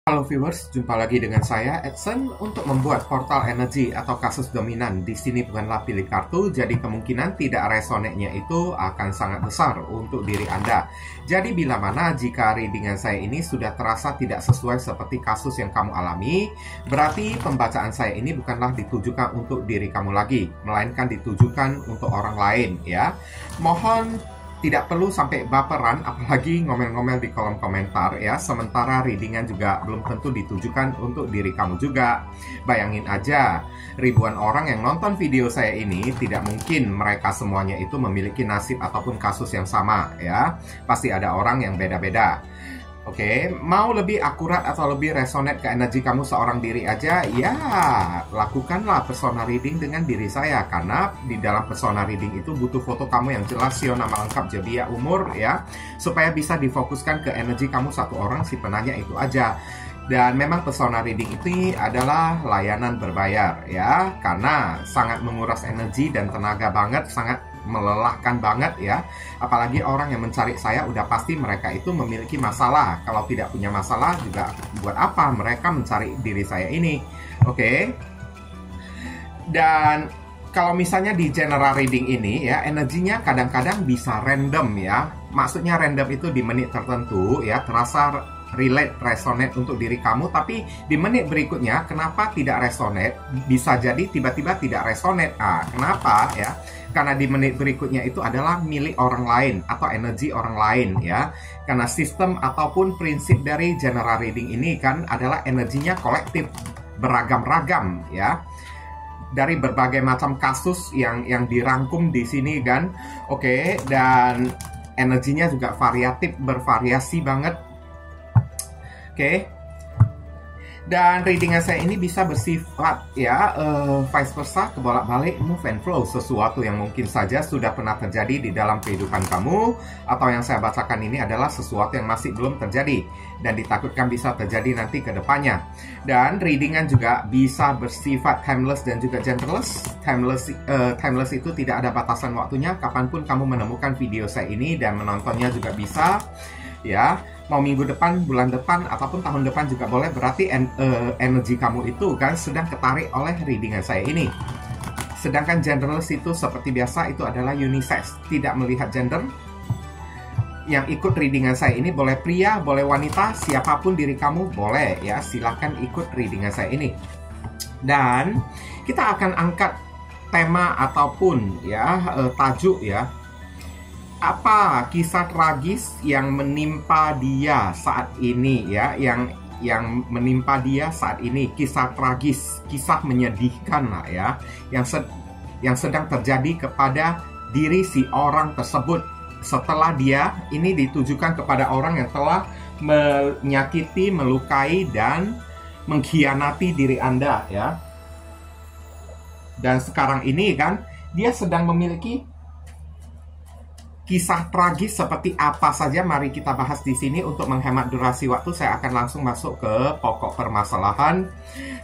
Halo viewers, jumpa lagi dengan saya Edson untuk membuat portal energi atau kasus dominan. Di sini bukanlah pilih kartu, jadi kemungkinan tidak resonate-nya itu akan sangat besar untuk diri Anda. Jadi bila mana jika readingan saya ini sudah terasa tidak sesuai seperti kasus yang kamu alami, berarti pembacaan saya ini bukanlah ditujukan untuk diri kamu lagi, melainkan ditujukan untuk orang lain ya. Mohon tidak perlu sampai baperan, apalagi ngomel-ngomel di kolom komentar ya. Sementara readingan juga belum tentu ditujukan untuk diri kamu juga. Bayangin aja, ribuan orang yang nonton video saya ini, tidak mungkin mereka semuanya itu memiliki nasib ataupun kasus yang sama ya. Pasti ada orang yang beda-beda. Oke, mau lebih akurat atau lebih resonate ke energi kamu seorang diri aja, ya lakukanlah persona reading dengan diri saya. Karena di dalam persona reading itu butuh foto kamu yang jelas, sio, nama lengkap, zodiak, umur ya, supaya bisa difokuskan ke energi kamu satu orang si penanya itu aja. Dan memang persona reading itu adalah layanan berbayar ya, karena sangat menguras energi dan tenaga banget, sangat melelahkan banget ya. Apalagi orang yang mencari saya udah pasti mereka itu memiliki masalah. Kalau tidak punya masalah juga buat apa mereka mencari diri saya ini. Oke. Dan kalau misalnya di general reading ini ya, energinya kadang-kadang bisa random ya. Maksudnya random itu di menit tertentu ya, terasa relate, resonate untuk diri kamu, tapi di menit berikutnya kenapa tidak resonate? Bisa jadi tiba-tiba tidak resonate. Kenapa ya? Karena di menit berikutnya itu adalah milik orang lain atau energi orang lain ya. Karena sistem ataupun prinsip dari general reading ini kan adalah energinya kolektif, beragam-ragam ya. Dari berbagai macam kasus yang dirangkum di sini kan. Oke, dan energinya juga variatif, bervariasi banget. Oke. Dan readingan saya ini bisa bersifat ya vice versa, kebolak-balik, move and flow. Sesuatu yang mungkin saja sudah pernah terjadi di dalam kehidupan kamu, atau yang saya bacakan ini adalah sesuatu yang masih belum terjadi dan ditakutkan bisa terjadi nanti ke depannya. Dan readingan juga bisa bersifat timeless dan juga genderless. Timeless itu tidak ada batasan waktunya, kapanpun kamu menemukan video saya ini dan menontonnya juga bisa ya. Mau minggu depan, bulan depan, ataupun tahun depan juga boleh. Berarti energi kamu itu kan sedang ketarik oleh readingan saya ini. Sedangkan genderless itu seperti biasa itu adalah unisex, tidak melihat gender. Yang ikut readingan saya ini boleh pria, boleh wanita, siapapun diri kamu boleh ya. Silahkan ikut readingan saya ini. Dan kita akan angkat tema ataupun ya tajuk ya. Apa kisah tragis yang menimpa dia saat ini ya, yang menimpa dia saat ini, kisah tragis, kisah menyedihkan lah ya, yang sedang terjadi kepada diri si orang tersebut setelah dia ini ditujukan kepada orang yang telah menyakiti, melukai dan mengkhianati diri Anda ya. Dan sekarang ini kan dia sedang memiliki kisah tragis seperti apa saja. Mari kita bahas di sini. Untuk menghemat durasi waktu, saya akan langsung masuk ke pokok permasalahan.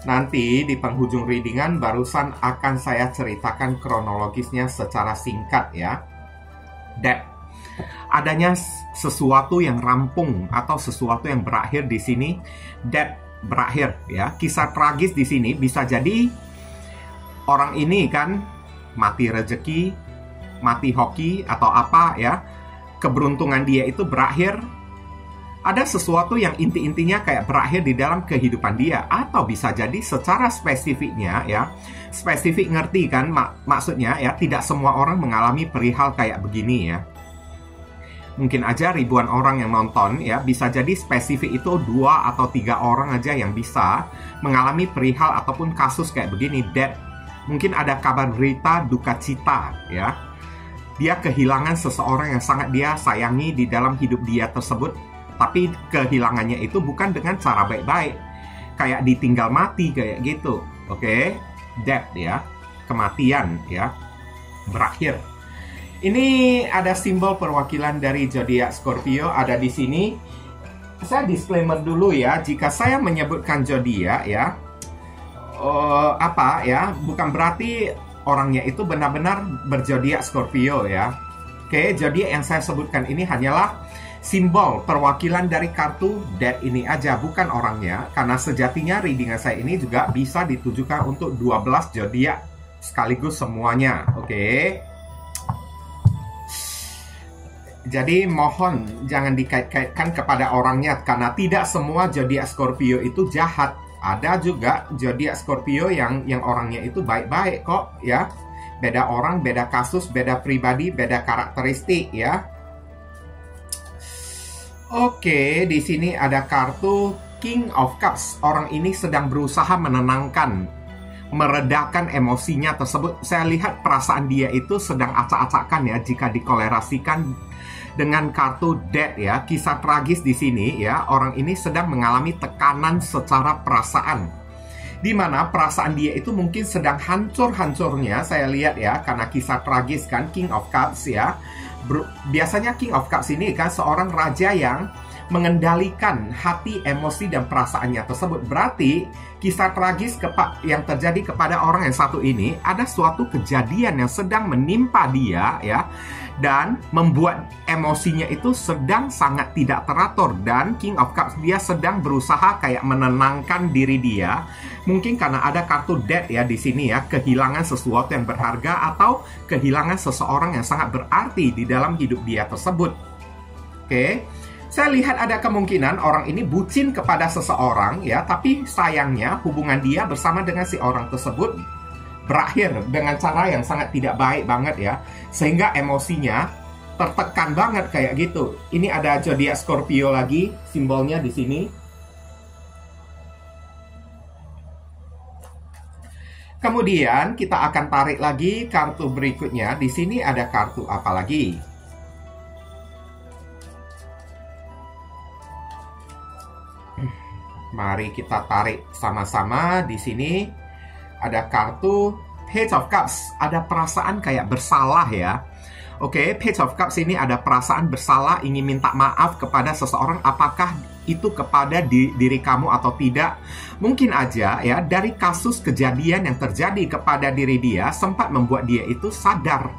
Nanti di penghujung readingan barusan akan saya ceritakan kronologisnya secara singkat ya. Death. Adanya sesuatu yang rampung atau sesuatu yang berakhir di sini. Death, berakhir ya. Kisah tragis di sini bisa jadi orang ini kan mati rezeki, mati hoki atau apa ya, keberuntungan dia itu berakhir. Ada sesuatu yang inti-intinya kayak berakhir di dalam kehidupan dia. Atau bisa jadi secara spesifiknya ya, spesifik ngerti kan maksudnya ya, tidak semua orang mengalami perihal kayak begini ya. Mungkin aja ribuan orang yang nonton ya, bisa jadi spesifik itu 2 atau 3 orang aja yang bisa mengalami perihal ataupun kasus kayak begini, death. Mungkin ada kabar berita duka cita ya. Dia kehilangan seseorang yang sangat dia sayangi di dalam hidup dia tersebut. Tapi kehilangannya itu bukan dengan cara baik-baik, kayak ditinggal mati kayak gitu. Oke, death ya, kematian ya, berakhir. Ini ada simbol perwakilan dari zodiak Scorpio ada di sini. Saya disclaimer dulu ya, jika saya menyebutkan zodiak ya, apa ya, bukan berarti orangnya itu benar-benar berzodiak Scorpio ya. Oke, zodiak yang saya sebutkan ini hanyalah simbol perwakilan dari kartu Death ini aja, bukan orangnya. Karena sejatinya readingan saya ini juga bisa ditujukan untuk 12 zodiak sekaligus semuanya. Oke. Jadi mohon jangan dikait-kaitkan kepada orangnya, karena tidak semua zodiak Scorpio itu jahat. Ada juga zodiak Scorpio yang orangnya itu baik-baik kok, ya. Beda orang, beda kasus, beda pribadi, beda karakteristik, ya. Oke, di sini ada kartu King of Cups. Orang ini sedang berusaha menenangkan, meredakan emosinya tersebut. Saya lihat perasaan dia itu sedang acak-acakan ya, jika dikolerasikan dengan kartu Death ya, kisah tragis di sini ya. Orang ini sedang mengalami tekanan secara perasaan, di mana perasaan dia itu mungkin sedang hancur-hancurnya. Saya lihat ya, karena kisah tragis kan, King of Cups ya. Biasanya King of Cups ini kan seorang raja yang mengendalikan hati, emosi, dan perasaannya tersebut. Berarti kisah tragis yang terjadi kepada orang yang satu ini, ada suatu kejadian yang sedang menimpa dia ya, dan membuat emosinya itu sedang sangat tidak teratur. Dan King of Cups dia sedang berusaha kayak menenangkan diri dia. Mungkin karena ada kartu Death ya di sini ya, kehilangan sesuatu yang berharga atau kehilangan seseorang yang sangat berarti di dalam hidup dia tersebut. Oke. Saya lihat ada kemungkinan orang ini bucin kepada seseorang ya, tapi sayangnya hubungan dia bersama dengan si orang tersebut berakhir dengan cara yang sangat tidak baik banget ya, sehingga emosinya tertekan banget kayak gitu. Ini ada zodiak Scorpio lagi, simbolnya di sini. Kemudian kita akan tarik lagi kartu berikutnya. Di sini ada kartu apa lagi? Mari kita tarik sama-sama. Di sini ada kartu Page of Cups. Ada perasaan kayak bersalah ya. Oke, Page of Cups ini ada perasaan bersalah, ingin minta maaf kepada seseorang. Apakah itu kepada diri kamu atau tidak? Mungkin aja ya, dari kasus kejadian yang terjadi kepada diri dia sempat membuat dia itu sadar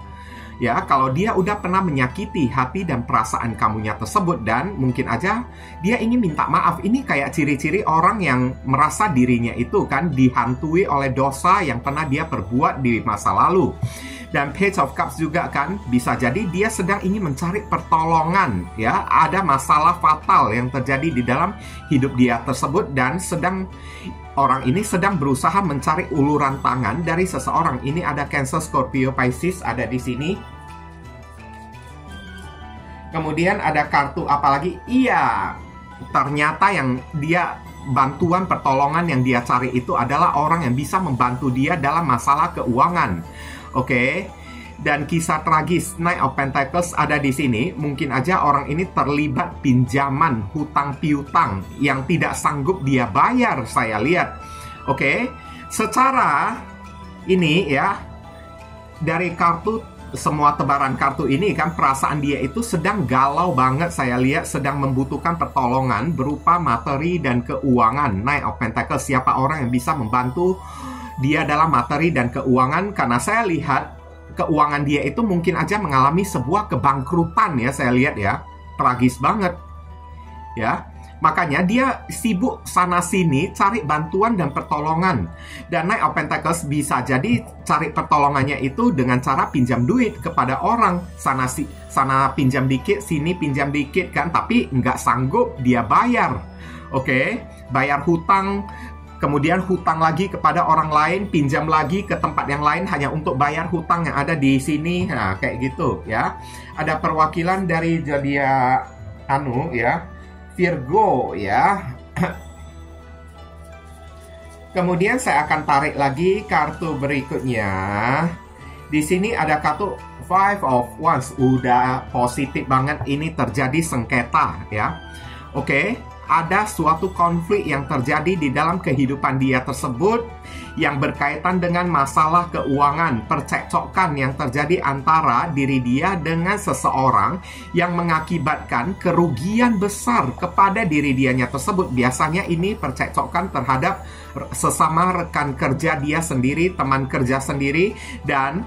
ya, kalau dia udah pernah menyakiti hati dan perasaan kamunya tersebut, dan mungkin aja dia ingin minta maaf. Ini kayak ciri-ciri orang yang merasa dirinya itu kan dihantui oleh dosa yang pernah dia perbuat di masa lalu. Dan Page of Cups juga kan bisa jadi dia sedang ingin mencari pertolongan ya, ada masalah fatal yang terjadi di dalam hidup dia tersebut, dan orang ini sedang berusaha mencari uluran tangan dari seseorang. Ini ada Cancer, Scorpio, Pisces ada di sini. Kemudian ada kartu apa lagi? Iya, ternyata yang dia bantuan pertolongan yang dia cari itu adalah orang yang bisa membantu dia dalam masalah keuangan. Oke. Dan kisah tragis Knight of Pentacles ada di sini. Mungkin aja orang ini terlibat pinjaman, hutang piutang yang tidak sanggup dia bayar, saya lihat. Oke. Secara ini ya, dari kartu, semua tebaran kartu ini kan perasaan dia itu sedang galau banget, saya lihat sedang membutuhkan pertolongan berupa materi dan keuangan. Knight of Pentacles, siapa orang yang bisa membantu dia dalam materi dan keuangan? Karena saya lihat keuangan dia itu mungkin aja mengalami sebuah kebangkrutan ya, saya lihat ya. Tragis banget ya. Makanya dia sibuk sana-sini cari bantuan dan pertolongan. Dan Knight of Pentacles bisa jadi cari pertolongannya itu dengan cara pinjam duit kepada orang. Sana pinjam dikit, sini pinjam dikit kan. Tapi nggak sanggup dia bayar. Oke, bayar hutang. Kemudian hutang lagi kepada orang lain, pinjam lagi ke tempat yang lain hanya untuk bayar hutang yang ada di sini. Nah, kayak gitu ya. Ada perwakilan dari zodiak ya, Virgo ya. Kemudian saya akan tarik lagi kartu berikutnya. Di sini ada kartu Five of Wands. Udah positif banget, ini terjadi sengketa ya. Oke, ada suatu konflik yang terjadi di dalam kehidupan dia tersebut yang berkaitan dengan masalah keuangan, percekcokan yang terjadi antara diri dia dengan seseorang yang mengakibatkan kerugian besar kepada diri dianya tersebut. Biasanya ini percekcokan terhadap sesama rekan kerja dia sendiri, teman kerja sendiri, dan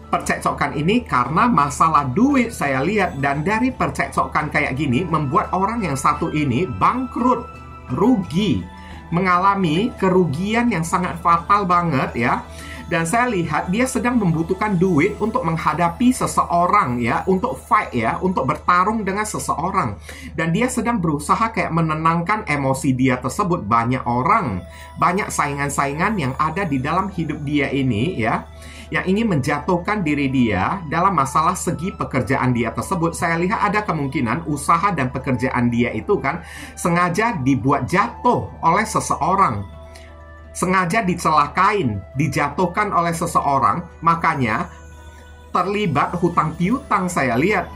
percekcokan ini karena masalah duit saya lihat. Dan dari percekcokan kayak gini membuat orang yang satu ini bangkrut, rugi, mengalami kerugian yang sangat fatal banget ya. Dan saya lihat dia sedang membutuhkan duit untuk menghadapi seseorang ya, untuk fight ya, untuk bertarung dengan seseorang. Dan dia sedang berusaha kayak menenangkan emosi dia tersebut. Banyak orang, banyak saingan-saingan yang ada di dalam hidup dia ini ya, yang ingin menjatuhkan diri dia dalam masalah segi pekerjaan dia tersebut. Saya lihat ada kemungkinan usaha dan pekerjaan dia itu kan sengaja dibuat jatuh oleh seseorang, sengaja dicelakain, dijatuhkan oleh seseorang, makanya terlibat hutang piutang saya lihat.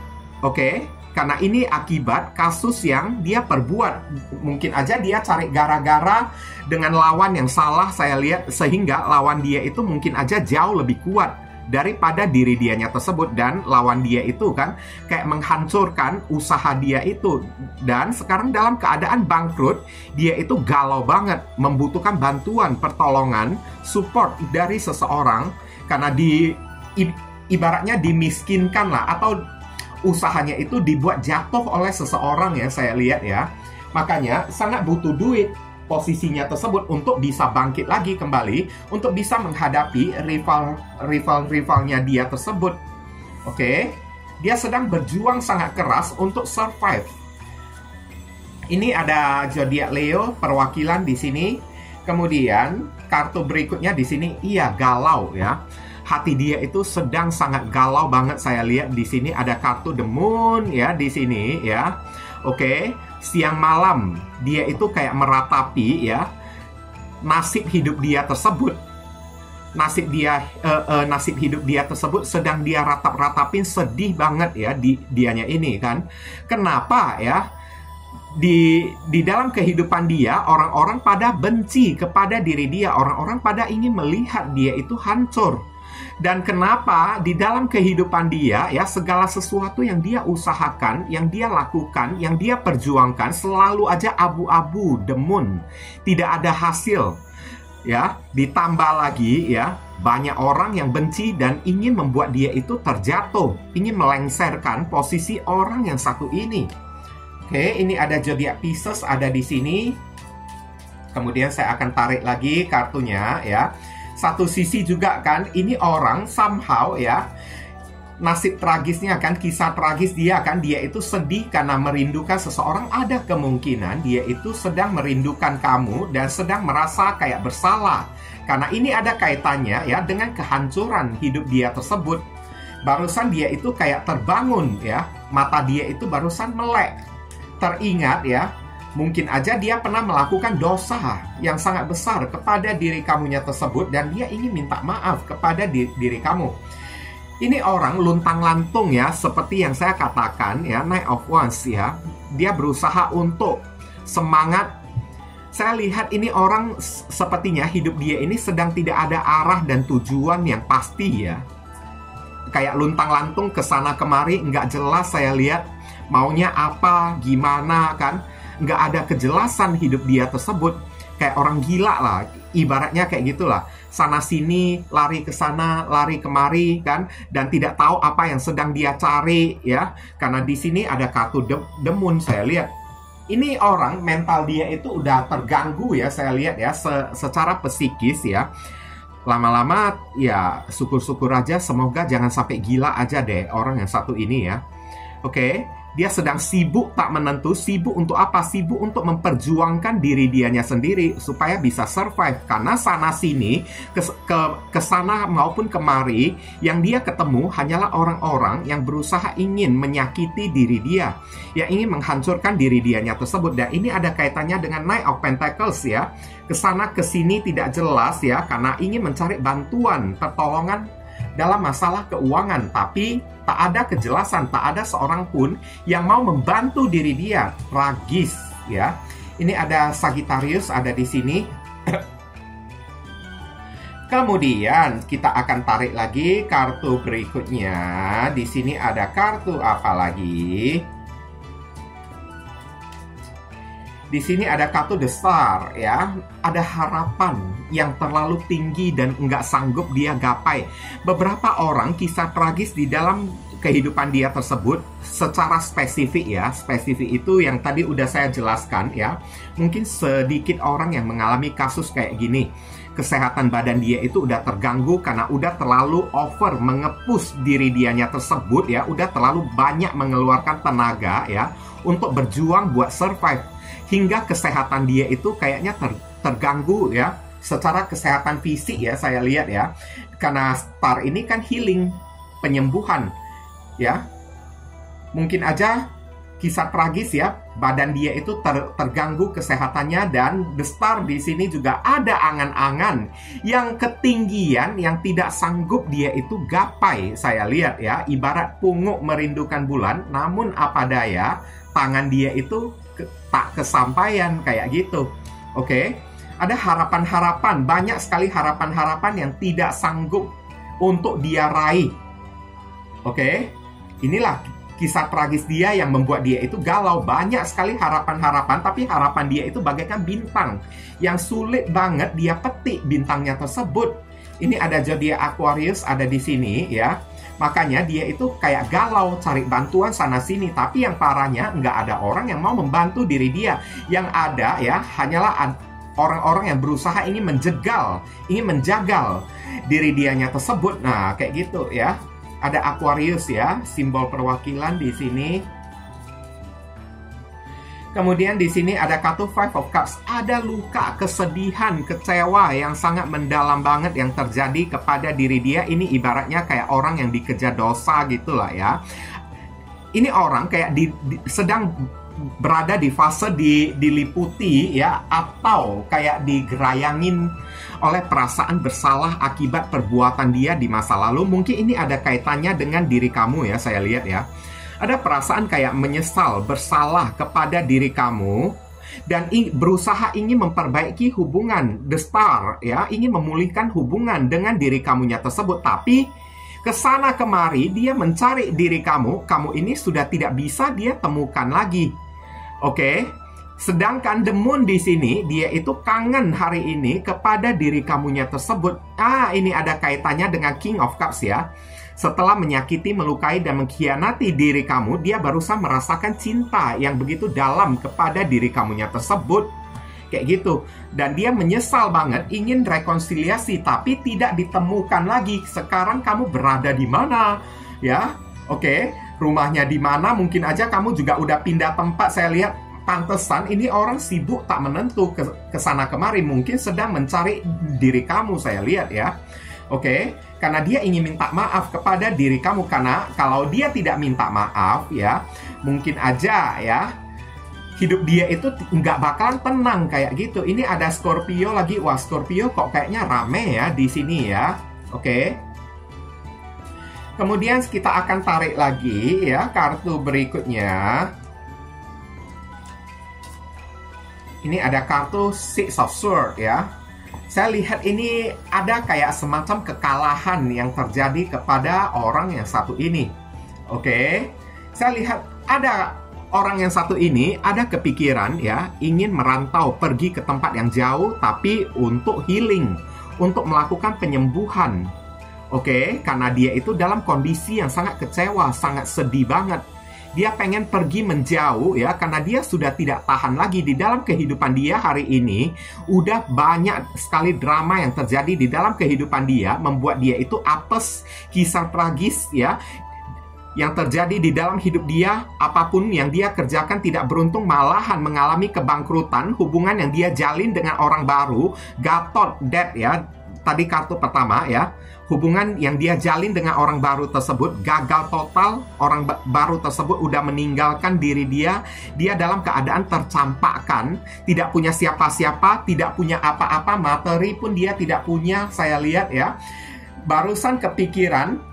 Oke? Karena ini akibat kasus yang dia perbuat. Mungkin aja dia cari gara-gara dengan lawan yang salah saya lihat, sehingga lawan dia itu mungkin aja jauh lebih kuat daripada diri dianya tersebut. Dan lawan dia itu kan kayak menghancurkan usaha dia itu. Dan sekarang dalam keadaan bangkrut, dia itu galau banget, membutuhkan bantuan, pertolongan, support dari seseorang. Karena ibaratnya dimiskinkan lah, atau usahanya itu dibuat jatuh oleh seseorang ya saya lihat ya. Makanya sangat butuh duit posisinya tersebut untuk bisa bangkit lagi kembali, untuk bisa menghadapi rivalnya dia tersebut. Oke, dia sedang berjuang sangat keras untuk survive. Ini ada zodiak Leo perwakilan di sini. Kemudian kartu berikutnya di sini, iya, galau ya. Hati dia itu sedang sangat galau banget saya lihat di sini. Ada kartu The Moon ya di sini ya. Oke, siang malam dia itu kayak meratapi ya nasib hidup dia tersebut. Nasib hidup dia tersebut sedang dia ratap-ratapin, sedih banget ya dianya ini kan. Kenapa ya? Di dalam kehidupan dia, orang-orang pada benci kepada diri dia, orang-orang pada ingin melihat dia itu hancur. Dan kenapa di dalam kehidupan dia ya, segala sesuatu yang dia usahakan, yang dia lakukan, yang dia perjuangkan selalu aja abu-abu, demun, tidak ada hasil ya. Ditambah lagi ya, banyak orang yang benci dan ingin membuat dia itu terjatuh, ingin melengsarkan posisi orang yang satu ini. Oke, ini ada zodiak Pisces ada di sini. Kemudian saya akan tarik lagi kartunya ya. Satu sisi juga kan, ini orang somehow ya, nasib tragisnya kan, kisah tragis dia kan, dia itu sedih karena merindukan seseorang. Ada kemungkinan dia itu sedang merindukan kamu dan sedang merasa kayak bersalah. Karena ini ada kaitannya ya dengan kehancuran hidup dia tersebut. Barusan dia itu kayak terbangun ya, mata dia itu barusan melek. Teringat ya, mungkin aja dia pernah melakukan dosa yang sangat besar kepada diri kamunya tersebut, dan dia ingin minta maaf kepada diri kamu. Ini orang luntang-lantung ya, seperti yang saya katakan ya, Knight of Wands ya. Dia berusaha untuk semangat. Saya lihat ini orang sepertinya hidup dia ini sedang tidak ada arah dan tujuan yang pasti ya. Kayak luntang-lantung kesana kemari, nggak jelas saya lihat maunya apa, gimana kan. Nggak ada kejelasan hidup dia tersebut. Kayak orang gila lah, ibaratnya kayak gitulah. Sana sini, lari ke sana, lari kemari kan, dan tidak tahu apa yang sedang dia cari ya. Karena di sini ada kartu The Moon saya lihat. Ini orang mental dia itu udah terganggu ya saya lihat ya, secara psikis ya. Lama-lama ya syukur-syukur aja, semoga jangan sampai gila aja deh orang yang satu ini ya. Oke. Dia sedang sibuk tak menentu. Sibuk untuk apa? Sibuk untuk memperjuangkan diri dianya sendiri supaya bisa survive. Karena sana-sini, kesana maupun kemari, yang dia ketemu hanyalah orang-orang yang berusaha ingin menyakiti diri dia, yang ingin menghancurkan diri dianya tersebut. Dan ini ada kaitannya dengan Knight of Pentacles ya. Kesana kesini tidak jelas ya, karena ingin mencari bantuan, pertolongan dalam masalah keuangan, tapi tak ada kejelasan, tak ada seorang pun yang mau membantu diri dia. Tragis ya. Ini ada Sagittarius ada di sini. Kemudian kita akan tarik lagi kartu berikutnya. Di sini ada kartu apa lagi? Di sini ada kartu The Star ya, ada harapan yang terlalu tinggi dan nggak sanggup dia gapai. Beberapa orang kisah tragis di dalam kehidupan dia tersebut secara spesifik ya, spesifik itu yang tadi udah saya jelaskan ya. Mungkin sedikit orang yang mengalami kasus kayak gini. Kesehatan badan dia itu udah terganggu karena udah terlalu over mengepus diri dianya tersebut ya, udah terlalu banyak mengeluarkan tenaga ya untuk berjuang buat survive. Hingga kesehatan dia itu kayaknya terganggu ya, secara kesehatan fisik ya saya lihat ya. Karena star ini kan healing, penyembuhan ya. Mungkin aja kisah tragis ya, badan dia itu terganggu kesehatannya, dan the star di sini juga ada angan-angan yang ketinggian yang tidak sanggup dia itu gapai. Saya lihat ya, ibarat pungut merindukan bulan, namun apa daya tangan dia itu tak kesampaian kayak gitu. Oke, ada harapan-harapan, banyak sekali harapan-harapan yang tidak sanggup untuk dia raih. Oke, inilah kisah tragis dia yang membuat dia itu galau. Banyak sekali harapan-harapan, tapi harapan dia itu bagaikan bintang yang sulit banget dia petik bintangnya tersebut. Ini ada zodiak Aquarius ada di sini ya. Makanya dia itu kayak galau, cari bantuan sana-sini. Tapi yang parahnya, nggak ada orang yang mau membantu diri dia. Yang ada ya, hanyalah orang-orang yang berusaha ingin menjagal diri dianya tersebut. Nah, kayak gitu ya. Ada Aquarius ya, simbol perwakilan di sini. Kemudian di sini ada kartu Five of Cups. Ada luka, kesedihan, kecewa yang sangat mendalam banget yang terjadi kepada diri dia. Ini ibaratnya kayak orang yang dikejar dosa gitu lah ya. Ini orang kayak sedang berada di fase diliputi ya, atau kayak digerayangin oleh perasaan bersalah akibat perbuatan dia di masa lalu. Mungkin ini ada kaitannya dengan diri kamu ya, saya lihat ya. Ada perasaan kayak menyesal, bersalah kepada diri kamu, dan berusaha ingin memperbaiki hubungan the star ya, ingin memulihkan hubungan dengan diri kamunya tersebut. Tapi kesana kemari dia mencari diri kamu ini sudah tidak bisa dia temukan lagi. Oke, sedangkan the moon di sini dia itu kangen hari ini kepada diri kamunya tersebut. Ini ada kaitannya dengan King of Cups ya. Setelah menyakiti, melukai, dan mengkhianati diri kamu, dia barusan merasakan cinta yang begitu dalam kepada diri kamunya tersebut. Kayak gitu. Dan dia menyesal banget, ingin rekonsiliasi, tapi tidak ditemukan lagi. Sekarang kamu berada di mana? Ya, oke. Rumahnya di mana? Mungkin aja kamu juga udah pindah tempat. Saya lihat pantesan ini orang sibuk tak menentu ke sana kemari. Mungkin sedang mencari diri kamu, saya lihat ya. Oke, karena dia ingin minta maaf kepada diri kamu. Karena kalau dia tidak minta maaf ya, mungkin aja ya, hidup dia itu nggak bakalan tenang kayak gitu. Ini ada Scorpio lagi. Wah, Scorpio kok kayaknya rame ya di sini ya. Oke. Kemudian kita akan tarik lagi ya kartu berikutnya. Ini ada kartu Six of Swords ya. Saya lihat ini ada kayak semacam kekalahan yang terjadi kepada orang yang satu ini. Oke. Saya lihat ada orang yang satu ini ada kepikiran ya, ingin merantau pergi ke tempat yang jauh, tapi untuk healing, untuk melakukan penyembuhan. Oke, karena dia itu dalam kondisi yang sangat kecewa, sangat sedih banget. Dia pengen pergi menjauh ya, karena dia sudah tidak tahan lagi di dalam kehidupan dia hari ini. Udah banyak sekali drama yang terjadi di dalam kehidupan dia, membuat dia itu apes, kisah tragis ya yang terjadi di dalam hidup dia. Apapun yang dia kerjakan tidak beruntung, malahan mengalami kebangkrutan. Hubungan yang dia jalin dengan orang baru, gatot, dead ya, tadi kartu pertama ya. Hubungan yang dia jalin dengan orang baru tersebut gagal total. Orang baru tersebut udah meninggalkan diri dia. Dia dalam keadaan tercampakkan, tidak punya siapa-siapa, tidak punya apa-apa, materi pun dia tidak punya, saya lihat ya. Barusan kepikiran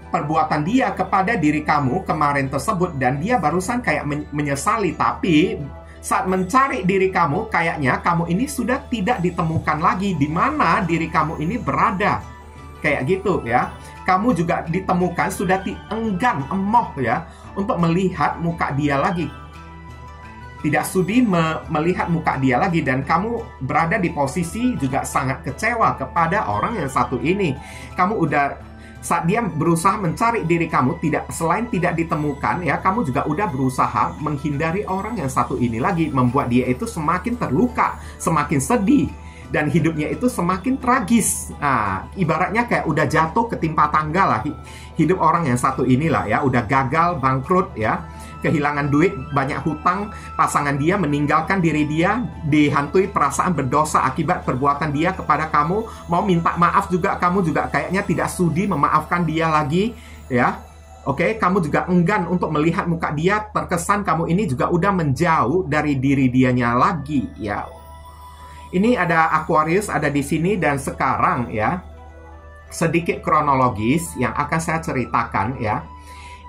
perbuatan dia kepada diri kamu kemarin tersebut, dan dia barusan kayak menyesali. Tapi saat mencari diri kamu, kayaknya kamu ini sudah tidak ditemukan lagi di mana diri kamu ini berada. Kayak gitu ya. Kamu juga ditemukan sudah enggan, emoh ya, untuk melihat muka dia lagi. tidak sudi melihat muka dia lagi, dan kamu berada di posisi juga sangat kecewa kepada orang yang satu ini. Kamu udah, saat dia berusaha mencari diri kamu, selain tidak ditemukan ya, kamu juga udah berusaha menghindari orang yang satu ini lagi, membuat dia itu semakin terluka, semakin sedih, dan hidupnya itu semakin tragis. Nah, ibaratnya kayak udah jatuh ketimpa tangga lah hidup orang yang satu inilah ya, udah gagal, bangkrut ya, kehilangan duit, banyak hutang, pasangan dia meninggalkan diri dia, dihantui perasaan berdosa akibat perbuatan dia kepada kamu, mau minta maaf juga, kamu juga kayaknya tidak sudi memaafkan dia lagi ya. Oke, kamu juga enggan untuk melihat muka dia, terkesan kamu ini juga udah menjauh dari diri dianya lagi ya. Ini ada Aquarius ada di sini, dan sekarang ya, sedikit kronologis yang akan saya ceritakan ya.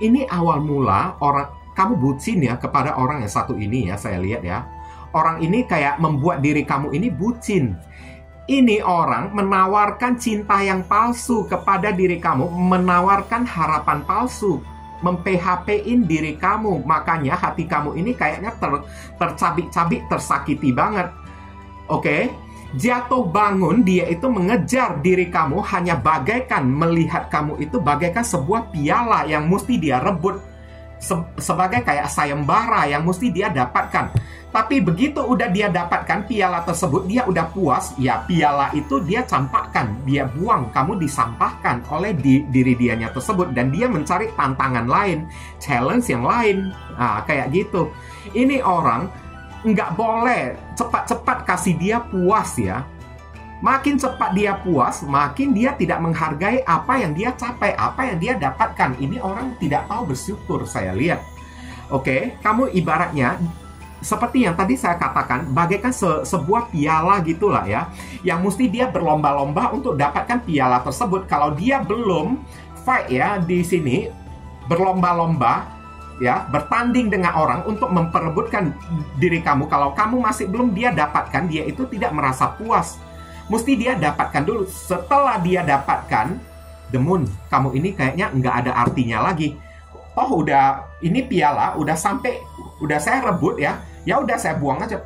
Ini awal mula kamu bucin ya kepada orang yang satu ini ya, saya lihat ya. Orang ini kayak membuat diri kamu ini bucin. Ini orang menawarkan cinta yang palsu kepada diri kamu, menawarkan harapan palsu, mem-PHP-in diri kamu. Makanya hati kamu ini kayaknya tercabik-cabik, tersakiti banget. Oke? Jatuh bangun, dia itu mengejar diri kamu hanya bagaikan melihat kamu itu bagaikan sebuah piala yang mesti dia rebut, sebagai kayak sayembara yang mesti dia dapatkan. Tapi begitu udah dia dapatkan piala tersebut, dia udah puas, ya piala itu dia campakkan, dia buang, kamu disampahkan oleh diri dianya tersebut, dan dia mencari tantangan lain, challenge yang lain. Nah, kayak gitu. Ini orang nggak boleh cepat-cepat kasih dia puas ya. Makin cepat dia puas, makin dia tidak menghargai apa yang dia capai, apa yang dia dapatkan. Ini orang tidak tahu bersyukur, saya lihat. Oke, kamu ibaratnya seperti yang tadi saya katakan, bagaikan sebuah piala gitulah ya, yang mesti dia berlomba-lomba untuk dapatkan piala tersebut. Kalau dia belum fight ya di sini, berlomba-lomba ya, bertanding dengan orang untuk memperebutkan diri kamu. Kalau kamu masih belum dia dapatkan, dia itu tidak merasa puas. Mesti dia dapatkan dulu. Setelah dia dapatkan, demun, kamu ini kayaknya nggak ada artinya lagi. Oh, udah, ini piala, udah sampai, udah saya rebut ya. Ya udah saya buang aja.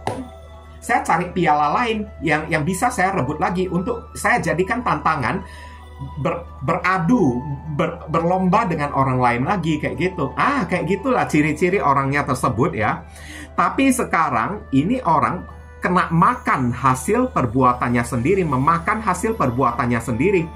Saya cari piala lain yang bisa saya rebut lagi untuk saya jadikan tantangan beradu, berlomba dengan orang lain lagi, kayak gitu. Kayak gitulah ciri-ciri orangnya tersebut ya. Tapi sekarang ini orang kena makan hasil perbuatannya sendiri, memakan hasil perbuatannya sendiri.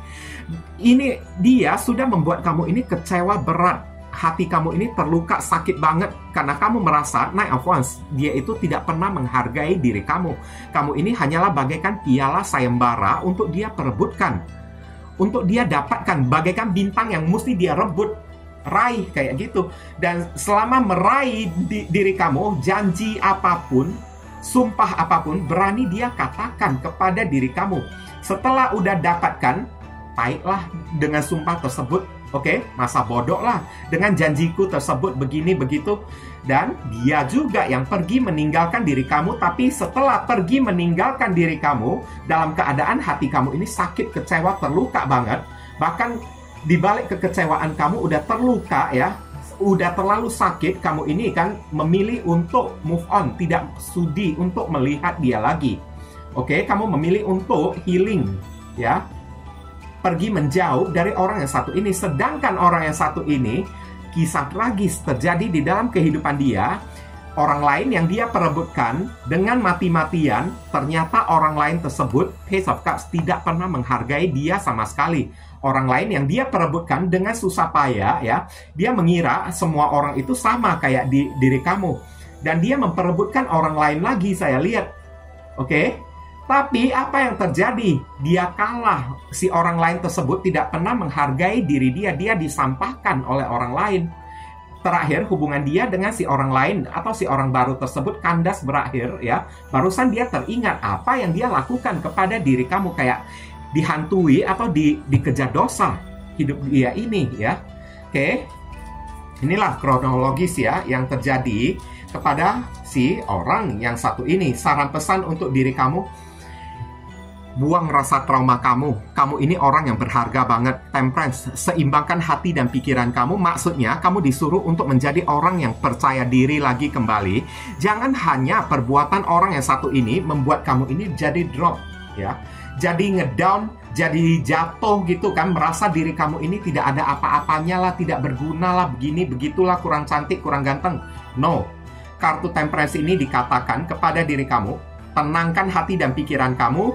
Ini dia sudah membuat kamu ini kecewa berat. Hati kamu ini terluka sakit banget karena kamu merasa Knight of Wands, dia itu tidak pernah menghargai diri kamu. Kamu ini hanyalah bagaikan piala sayembara untuk dia perebutkan, untuk dia dapatkan, bagaikan bintang yang mesti dia rebut, raih, kayak gitu. Dan selama meraih diri kamu, janji apapun, sumpah apapun, berani dia katakan kepada diri kamu. Setelah udah dapatkan, baiklah dengan sumpah tersebut. Oke, masa bodoh lah dengan janjiku tersebut begini begitu. Dan dia juga yang pergi meninggalkan diri kamu. Tapi setelah pergi meninggalkan diri kamu, dalam keadaan hati kamu ini sakit, kecewa, terluka banget. Bahkan dibalik kekecewaan kamu udah terluka ya, udah terlalu sakit, kamu ini kan memilih untuk move on, tidak sudi untuk melihat dia lagi. Oke, kamu memilih untuk healing ya, pergi menjauh dari orang yang satu ini. Sedangkan orang yang satu ini, kisah tragis terjadi di dalam kehidupan dia. Orang lain yang dia perebutkan dengan mati-matian, ternyata orang lain tersebut, Page of Cups, tidak pernah menghargai dia sama sekali. Orang lain yang dia perebutkan dengan susah payah ya, dia mengira semua orang itu sama kayak diri kamu. Dan dia memperebutkan orang lain lagi, saya lihat. Oke? Tapi apa yang terjadi? Dia kalah. Si orang lain tersebut tidak pernah menghargai diri dia. Dia disampahkan oleh orang lain. Terakhir, hubungan dia dengan si orang lain atau si orang baru tersebut kandas berakhir ya. Barusan dia teringat apa yang dia lakukan kepada diri kamu. Kayak dihantui atau dikejar dosa hidup dia ini ya. Oke. Inilah kronologis ya yang terjadi kepada si orang yang satu ini. Saran pesan untuk diri kamu, Buang rasa trauma kamu. Kamu ini orang yang berharga banget. Temperance, seimbangkan hati dan pikiran kamu. Maksudnya, kamu disuruh untuk menjadi orang yang percaya diri lagi kembali. Jangan hanya perbuatan orang yang satu ini membuat kamu ini jadi drop, ya. Jadi ngedown, jadi jatuh gitu kan. Merasa diri kamu ini tidak ada apa-apanya lah, tidak berguna lah, begini, begitulah, kurang cantik, kurang ganteng. No. Kartu Temperance ini dikatakan kepada diri kamu, tenangkan hati dan pikiran kamu.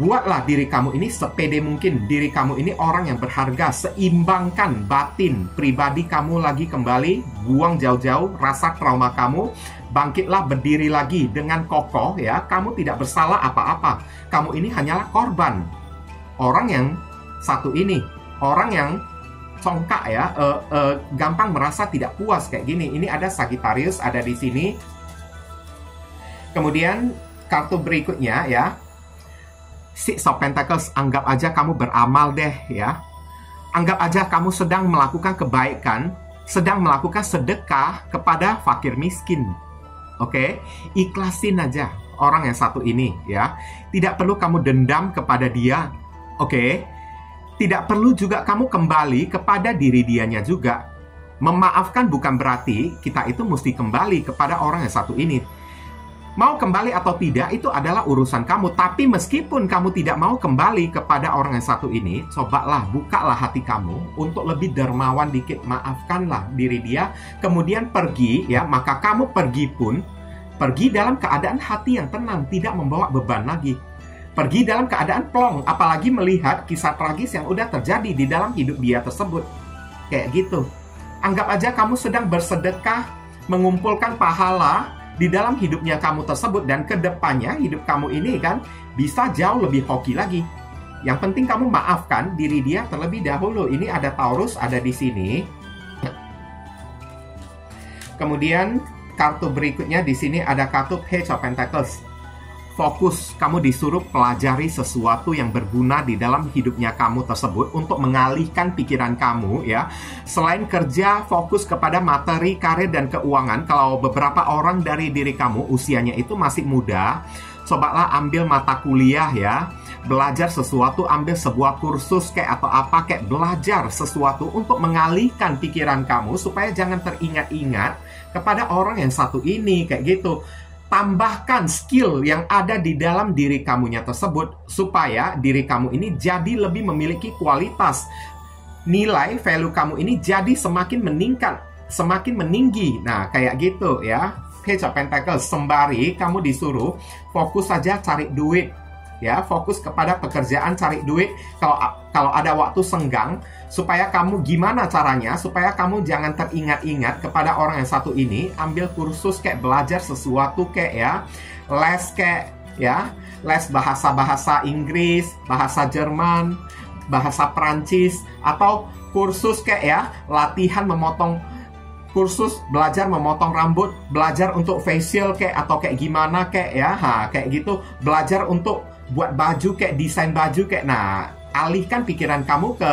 Buatlah diri kamu ini sepede mungkin. Diri kamu ini orang yang berharga. Seimbangkan batin pribadi kamu lagi kembali. Buang jauh-jauh rasa trauma kamu. Bangkitlah, berdiri lagi dengan kokoh, ya. Kamu tidak bersalah apa-apa. Kamu ini hanyalah korban. Orang yang satu ini, orang yang congkak, ya, gampang merasa tidak puas kayak gini. Ini ada Sagittarius ada di sini. Kemudian kartu berikutnya, ya, Six of Pentacles. Anggap aja kamu beramal deh, ya. Anggap aja kamu sedang melakukan kebaikan, sedang melakukan sedekah kepada fakir miskin. Oke, ikhlasin aja orang yang satu ini, ya. Tidak perlu kamu dendam kepada dia. Oke. Tidak perlu juga kamu kembali kepada diri dianya juga. Memaafkan bukan berarti kita itu mesti kembali kepada orang yang satu ini. Mau kembali atau tidak itu adalah urusan kamu. Tapi meskipun kamu tidak mau kembali kepada orang yang satu ini, cobalah, bukalah hati kamu untuk lebih dermawan dikit. Maafkanlah diri dia, kemudian pergi, ya. Maka kamu pergi pun, pergi dalam keadaan hati yang tenang, tidak membawa beban lagi. Pergi dalam keadaan plong, apalagi melihat kisah tragis yang udah terjadi di dalam hidup dia tersebut. Kayak gitu. Anggap aja kamu sedang bersedekah, mengumpulkan pahala di dalam hidupnya kamu tersebut, dan kedepannya hidup kamu ini kan bisa jauh lebih hoki lagi. Yang penting kamu maafkan diri dia terlebih dahulu. Ini ada Taurus ada di sini. Kemudian kartu berikutnya di sini ada kartu Page of Pentacles. Fokus, kamu disuruh pelajari sesuatu yang berguna di dalam hidupnya kamu tersebut untuk mengalihkan pikiran kamu, ya. Selain kerja, fokus kepada materi, karir, dan keuangan. Kalau beberapa orang dari diri kamu usianya itu masih muda, cobalah ambil mata kuliah, ya. Belajar sesuatu, ambil sebuah kursus kayak atau apa, kayak belajar sesuatu untuk mengalihkan pikiran kamu supaya jangan teringat-ingat kepada orang yang satu ini, kayak gitu. Tambahkan skill yang ada di dalam diri kamunya tersebut supaya diri kamu ini jadi lebih memiliki kualitas. Nilai value kamu ini jadi semakin meningkat, semakin meninggi. Nah, kayak gitu, ya. Page of Pentacles, sembari kamu disuruh fokus saja cari duit, ya. Fokus kepada pekerjaan, cari duit. Kalau ada waktu senggang, supaya kamu gimana caranya supaya kamu jangan teringat-ingat kepada orang yang satu ini. Ambil kursus kayak belajar sesuatu kayak, ya, les kayak, ya, les bahasa Inggris, bahasa Jerman, bahasa Prancis, atau kursus kayak, ya, latihan memotong, kursus belajar memotong rambut, belajar untuk facial kayak atau kayak gimana kayak, ya, kayak gitu. Belajar untuk buat baju kayak desain baju kayak. Nah, alihkan pikiran kamu ke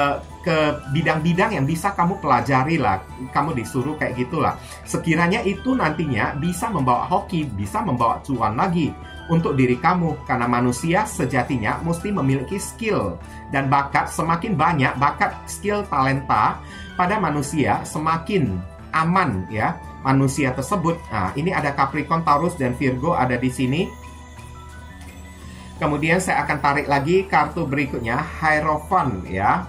bidang-bidang yang bisa kamu pelajari lah. Kamu disuruh kayak gitulah. Sekiranya itu nantinya bisa membawa hoki, bisa membawa cuan lagi untuk diri kamu. Karena manusia sejatinya mesti memiliki skill dan bakat. Semakin banyak bakat, skill, talenta pada manusia, semakin aman, ya, manusia tersebut. Nah, ini ada Capricorn, Taurus, dan Virgo ada di sini. Kemudian saya akan tarik lagi kartu berikutnya, Hierophant, ya.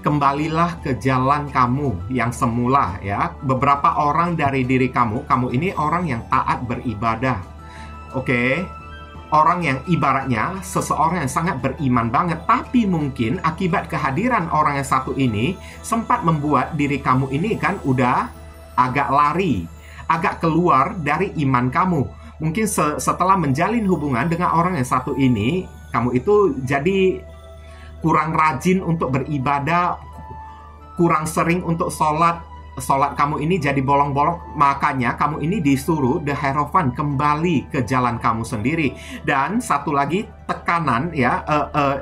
Kembalilah ke jalan kamu yang semula, ya. Beberapa orang dari diri kamu ini orang yang taat beribadah. Oke. Orang yang ibaratnya seseorang yang sangat beriman banget, tapi mungkin akibat kehadiran orang yang satu ini sempat membuat diri kamu ini kan udah agak lari, agak keluar dari iman kamu. Mungkin setelah menjalin hubungan dengan orang yang satu ini, kamu itu jadi kurang rajin untuk beribadah, kurang sering untuk sholat kamu ini jadi bolong-bolong. Makanya kamu ini disuruh The Hierophant kembali ke jalan kamu sendiri. Dan satu lagi tekanan, ya,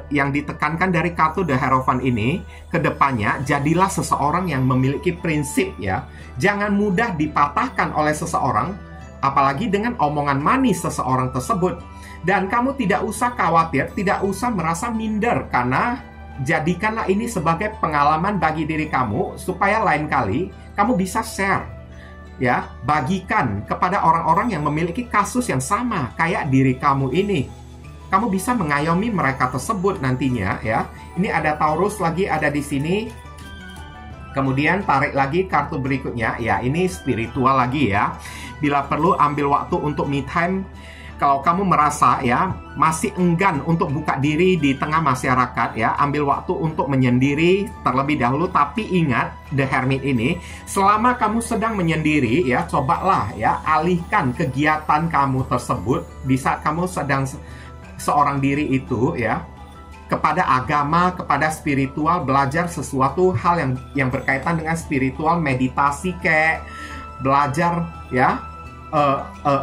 yang ditekankan dari kartu The Hierophant ini, kedepannya jadilah seseorang yang memiliki prinsip, ya. Jangan mudah dipatahkan oleh seseorang, apalagi dengan omongan manis seseorang tersebut. Dan kamu tidak usah khawatir, tidak usah merasa minder, karena jadikanlah ini sebagai pengalaman bagi diri kamu supaya lain kali kamu bisa share, ya, bagikan kepada orang-orang yang memiliki kasus yang sama kayak diri kamu ini. Kamu bisa mengayomi mereka tersebut nantinya, ya. Ini ada Taurus lagi ada di sini. Kemudian tarik lagi kartu berikutnya, ya, ini spiritual lagi ya. Bila perlu ambil waktu untuk me time. Kalau kamu merasa ya masih enggan untuk buka diri di tengah masyarakat, ya, ambil waktu untuk menyendiri terlebih dahulu. Tapi ingat, The Hermit ini, selama kamu sedang menyendiri, ya, cobalah ya alihkan kegiatan kamu tersebut di saat kamu sedang seorang diri itu, ya, kepada agama, kepada spiritual, belajar sesuatu hal yang berkaitan dengan spiritual, meditasi kayak belajar, ya,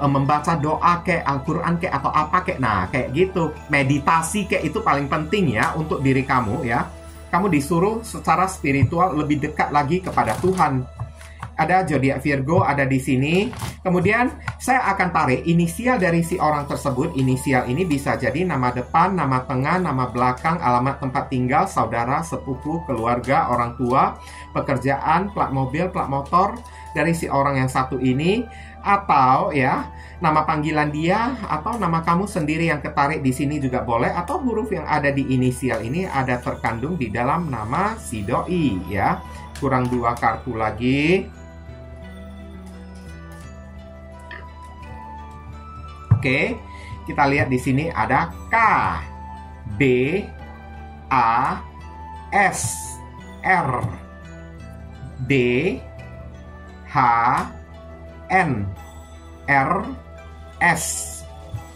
membaca doa kayak Al-Quran kayak atau apa kayak, nah kayak gitu, meditasi kayak itu paling penting ya untuk diri kamu, ya. Kamu disuruh secara spiritual lebih dekat lagi kepada Tuhan. Ada zodiak Virgo ada di sini. Kemudian saya akan tarik inisial dari si orang tersebut. Inisial ini bisa jadi nama depan, nama tengah, nama belakang, alamat tempat tinggal, saudara, sepupu, keluarga, orang tua, pekerjaan, plat mobil, plat motor dari si orang yang satu ini, atau ya nama panggilan dia, atau nama kamu sendiri yang ketarik di sini juga boleh, atau huruf yang ada di inisial ini ada terkandung di dalam nama si doi, ya. Kurang 2 kartu lagi. Oke, kita lihat di sini ada K, B, A, S, R, D, H, N, R, S.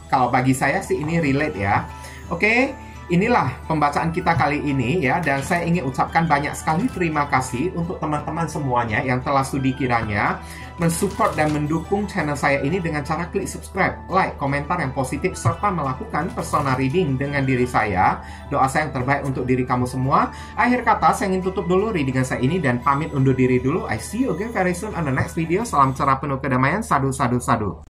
Kalau bagi saya sih ini relate ya. Oke, inilah pembacaan kita kali ini ya. Dan saya ingin ucapkan banyak sekali terima kasih untuk teman-teman semuanya yang telah studi kiranya mensupport dan mendukung channel saya ini dengan cara klik subscribe, like, komentar yang positif, serta melakukan personal reading dengan diri saya. Doa saya yang terbaik untuk diri kamu semua. Akhir kata, saya ingin tutup dulu readingan saya ini dan pamit undur diri dulu. I see you again very soon on the next video. Salam cerah penuh kedamaian. Sadu, sadu, sadu.